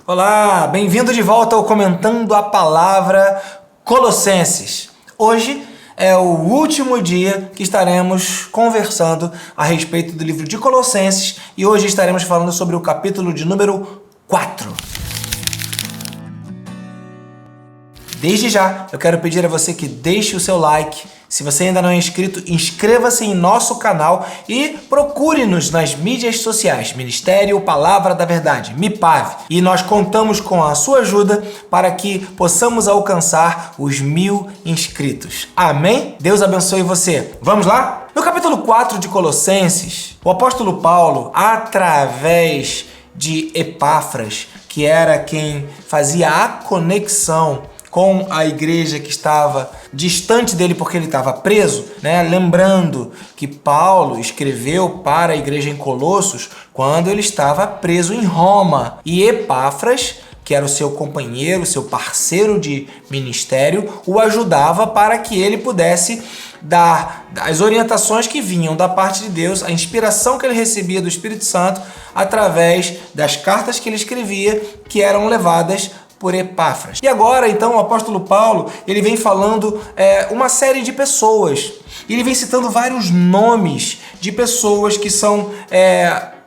Olá, bem-vindo de volta ao Comentando a Palavra Colossenses. Hoje é o último dia que estaremos conversando a respeito do livro de Colossenses e hoje estaremos falando sobre o capítulo de número 4. Desde já, eu quero pedir a você que deixe o seu like. Se você ainda não é inscrito, inscreva-se em nosso canal e procure-nos nas mídias sociais, Ministério Palavra da Verdade, MIPAV. E nós contamos com a sua ajuda para que possamos alcançar os 1000 inscritos. Amém? Deus abençoe você. Vamos lá? No capítulo 4 de Colossenses, o apóstolo Paulo, através de Epáfras, que era quem fazia a conexão com a igreja que estava distante dele porque ele estava preso, né? Lembrando que Paulo escreveu para a igreja em Colossos quando ele estava preso em Roma. E Epáfras, que era o seu companheiro, seu parceiro de ministério, o ajudava para que ele pudesse dar as orientações que vinham da parte de Deus, a inspiração que ele recebia do Espírito Santo através das cartas que ele escrevia, que eram levadas por Epáfras. E agora, então, o apóstolo Paulo, ele vem falando uma série de pessoas. Ele vem citando vários nomes de pessoas que são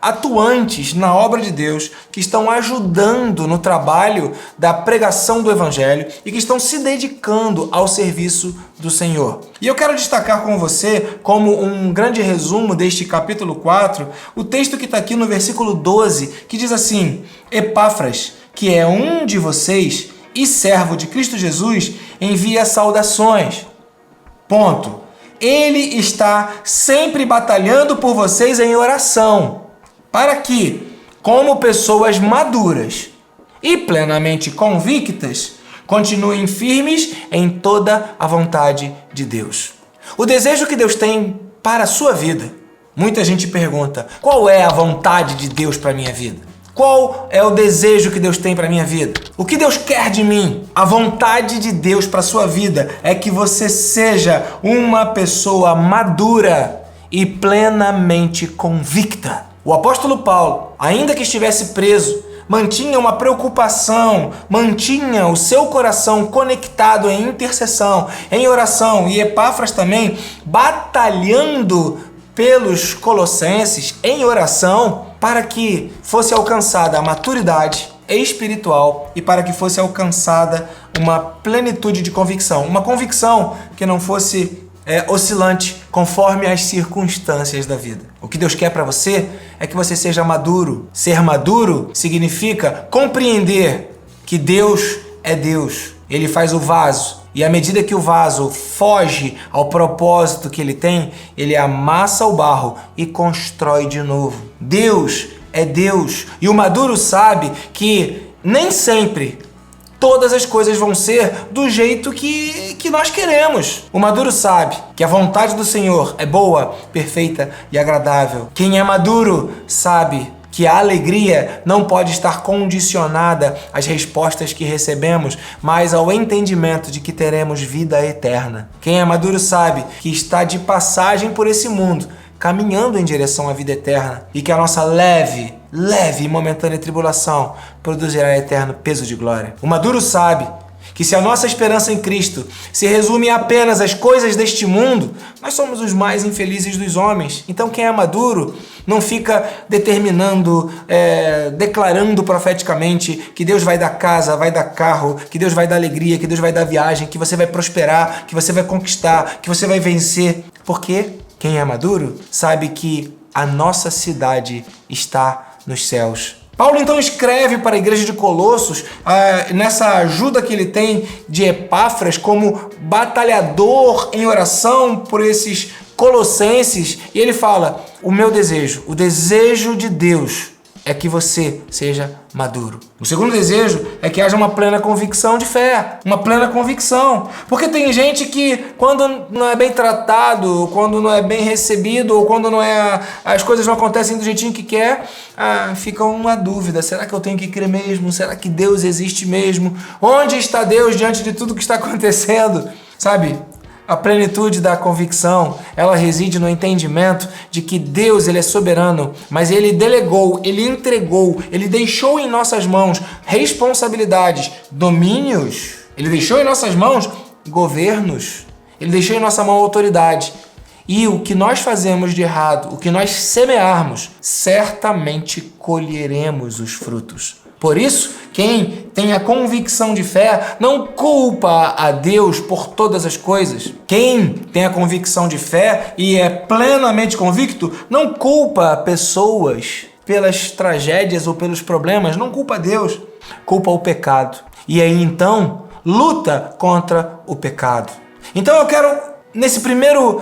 atuantes na obra de Deus, que estão ajudando no trabalho da pregação do Evangelho e que estão se dedicando ao serviço do Senhor. E eu quero destacar com você, como um grande resumo deste capítulo 4, o texto que está aqui no versículo 12, que diz assim: Epáfras, que é um de vocês e servo de Cristo Jesus, envia saudações. Ponto. Ele está sempre batalhando por vocês em oração, para que, como pessoas maduras e plenamente convictas, continuem firmes em toda a vontade de Deus. O desejo que Deus tem para a sua vida. Muita gente pergunta: qual é a vontade de Deus para a minha vida? Qual é o desejo que Deus tem para a minha vida? O que Deus quer de mim? A vontade de Deus para a sua vida é que você seja uma pessoa madura e plenamente convicta. O apóstolo Paulo, ainda que estivesse preso, mantinha uma preocupação, mantinha o seu coração conectado em intercessão, em oração, e Epáfras também batalhando pelos colossenses em oração para que fosse alcançada a maturidade espiritual e para que fosse alcançada uma plenitude de convicção. Uma convicção que não fosse oscilante conforme as circunstâncias da vida. O que Deus quer para você é que você seja maduro. Ser maduro significa compreender que Deus é Deus. Ele faz o vaso. E à medida que o vaso foge ao propósito que ele tem, ele amassa o barro e constrói de novo. Deus é Deus. E o maduro sabe que nem sempre todas as coisas vão ser do jeito que nós queremos. O maduro sabe que a vontade do Senhor é boa, perfeita e agradável. Quem é maduro sabe que a alegria não pode estar condicionada às respostas que recebemos, mas ao entendimento de que teremos vida eterna. Quem é maduro sabe que está de passagem por esse mundo, caminhando em direção à vida eterna, e que a nossa leve e momentânea tribulação produzirá eterno peso de glória. O maduro sabe que se a nossa esperança em Cristo se resume apenas às coisas deste mundo, nós somos os mais infelizes dos homens. Então quem é maduro não fica determinando, declarando profeticamente que Deus vai dar casa, vai dar carro, que Deus vai dar alegria, que Deus vai dar viagem, que você vai prosperar, que você vai conquistar, que você vai vencer. Porque quem é maduro sabe que a nossa cidade está nos céus. Paulo então escreve para a igreja de Colossos, nessa ajuda que ele tem de Epáfras como batalhador em oração por esses colossenses, e ele fala: o meu desejo, o desejo de Deus é que você seja maduro. O segundo desejo é que haja uma plena convicção de fé, uma plena convicção. Porque tem gente que, quando não é bem tratado, quando não é bem recebido, ou quando as coisas não acontecem do jeitinho que quer, fica uma dúvida: será que eu tenho que crer mesmo? Será que Deus existe mesmo? Onde está Deus diante de tudo que está acontecendo? Sabe? A plenitude da convicção, ela reside no entendimento de que Deus, ele é soberano, mas ele delegou, ele entregou, ele deixou em nossas mãos responsabilidades, domínios, ele deixou em nossas mãos governos, ele deixou em nossa mão autoridade. E o que nós fazemos de errado, o que nós semearmos, certamente colheremos os frutos. Por isso, quem tem a convicção de fé não culpa a Deus por todas as coisas. Quem tem a convicção de fé e é plenamente convicto não culpa pessoas pelas tragédias ou pelos problemas, não culpa Deus, culpa o pecado. E aí então, luta contra o pecado. Então eu quero, nesse primeiro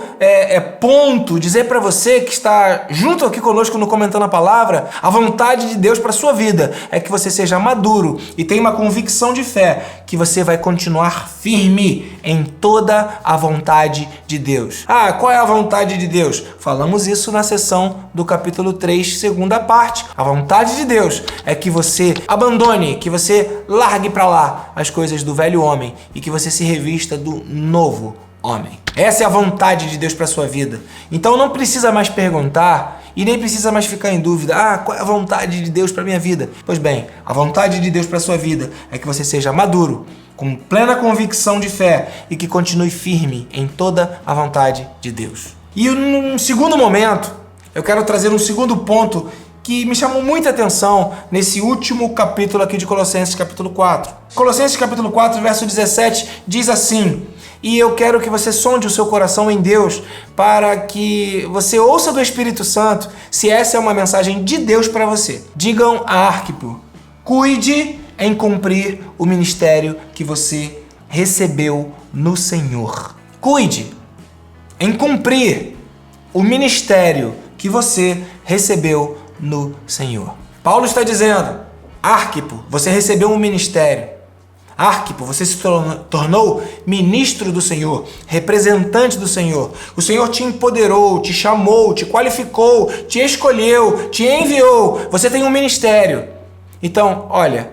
ponto, dizer para você que está junto aqui conosco no Comentando a Palavra, a vontade de Deus para sua vida é que você seja maduro e tenha uma convicção de fé, que você vai continuar firme em toda a vontade de Deus. Ah, qual é a vontade de Deus? Falamos isso na sessão do capítulo 3, segunda parte. A vontade de Deus é que você abandone, que você largue para lá as coisas do velho homem e que você se revista do novo homem. Essa é a vontade de Deus para sua vida. Então não precisa mais perguntar e nem precisa mais ficar em dúvida. Ah, qual é a vontade de Deus para minha vida? Pois bem, a vontade de Deus para sua vida é que você seja maduro, com plena convicção de fé e que continue firme em toda a vontade de Deus. E num segundo momento, eu quero trazer um segundo ponto que me chamou muita atenção nesse último capítulo aqui de Colossenses, capítulo 4. Colossenses, capítulo 4, verso 17, diz assim: e eu quero que você sonde o seu coração em Deus para que você ouça do Espírito Santo se essa é uma mensagem de Deus para você. Digam a Arquipo: cuide em cumprir o ministério que você recebeu no Senhor. Cuide em cumprir o ministério que você recebeu no Senhor. Paulo está dizendo: Arquipo, você recebeu um ministério. Arquipo, você se tornou ministro do Senhor, representante do Senhor. O Senhor te empoderou, te chamou, te qualificou, te escolheu, te enviou. Você tem um ministério. Então, olha,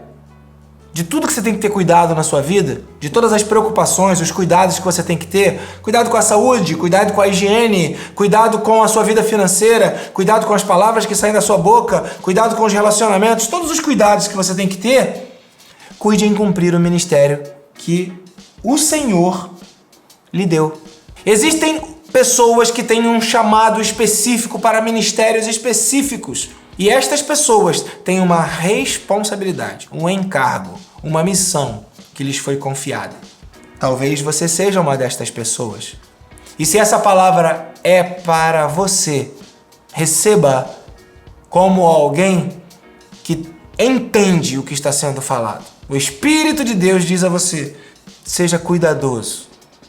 de tudo que você tem que ter cuidado na sua vida, de todas as preocupações, os cuidados que você tem que ter, cuidado com a saúde, cuidado com a higiene, cuidado com a sua vida financeira, cuidado com as palavras que saem da sua boca, cuidado com os relacionamentos, todos os cuidados que você tem que ter, cuide em cumprir o ministério que o Senhor lhe deu. Existem pessoas que têm um chamado específico para ministérios específicos. E estas pessoas têm uma responsabilidade, um encargo, uma missão que lhes foi confiada. Talvez você seja uma destas pessoas. E se essa palavra é para você, receba como alguém que entende o que está sendo falado. O Espírito de Deus diz a você: seja cuidadoso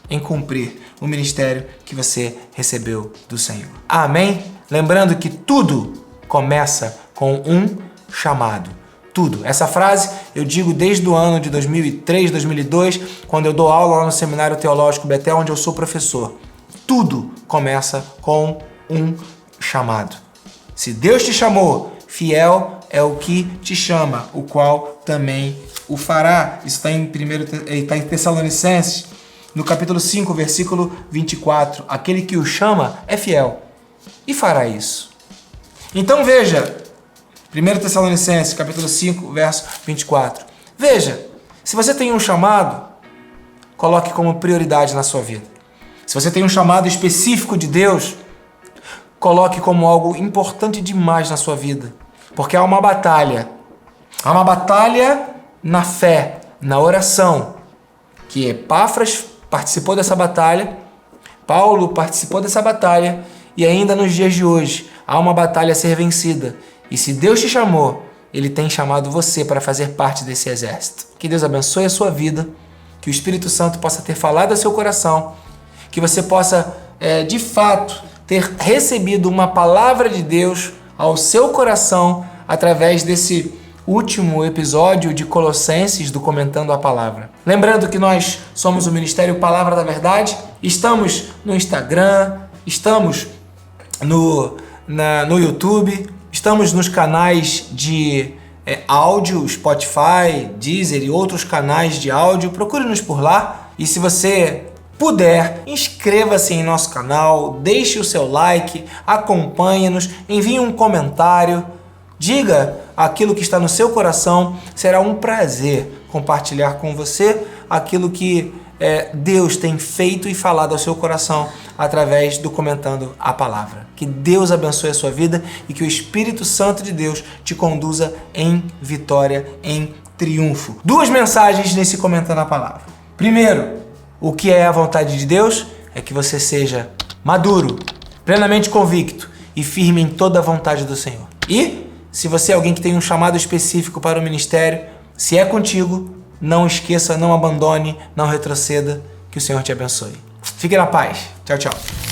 em cumprir o ministério que você recebeu do Senhor. Amém? Lembrando que tudo começa com um chamado. Tudo. Essa frase eu digo desde o ano de 2003, 2002, quando eu dou aula lá no Seminário Teológico Betel, onde eu sou professor. Tudo começa com um chamado. Se Deus te chamou, fiel é o que te chama, o qual também o fará. Isso está em Tessalonicenses, no capítulo 5, versículo 24. Aquele que o chama é fiel e fará isso. Então veja, 1 Tessalonicenses, capítulo 5, verso 24. Veja, se você tem um chamado, coloque como prioridade na sua vida. Se você tem um chamado específico de Deus, coloque como algo importante demais na sua vida. Porque há uma batalha. Há uma batalha na fé, na oração. Que Epáfras participou dessa batalha, Paulo participou dessa batalha, e ainda nos dias de hoje há uma batalha a ser vencida. E se Deus te chamou, Ele tem chamado você para fazer parte desse exército. Que Deus abençoe a sua vida, que o Espírito Santo possa ter falado ao seu coração, que você possa, de fato, ter recebido uma palavra de Deus ao seu coração através desse último episódio de Colossenses do Comentando a Palavra. Lembrando que nós somos o Ministério Palavra da Verdade, estamos no Instagram, estamos no YouTube, estamos nos canais de áudio, Spotify, Deezer e outros canais de áudio. Procure-nos por lá. E se você puder, inscreva-se em nosso canal, deixe o seu like, acompanhe-nos, envie um comentário, diga aquilo que está no seu coração. Será um prazer compartilhar com você aquilo que Deus tem feito e falado ao seu coração através do Comentando a Palavra. Que Deus abençoe a sua vida e que o Espírito Santo de Deus te conduza em vitória, em triunfo. 2 mensagens nesse Comentando a Palavra. Primeiro, o que é a vontade de Deus é que você seja maduro, plenamente convicto e firme em toda a vontade do Senhor. E, se você é alguém que tem um chamado específico para o ministério, se é contigo, não esqueça, não abandone, não retroceda, que o Senhor te abençoe. Fique na paz. Tchau, tchau.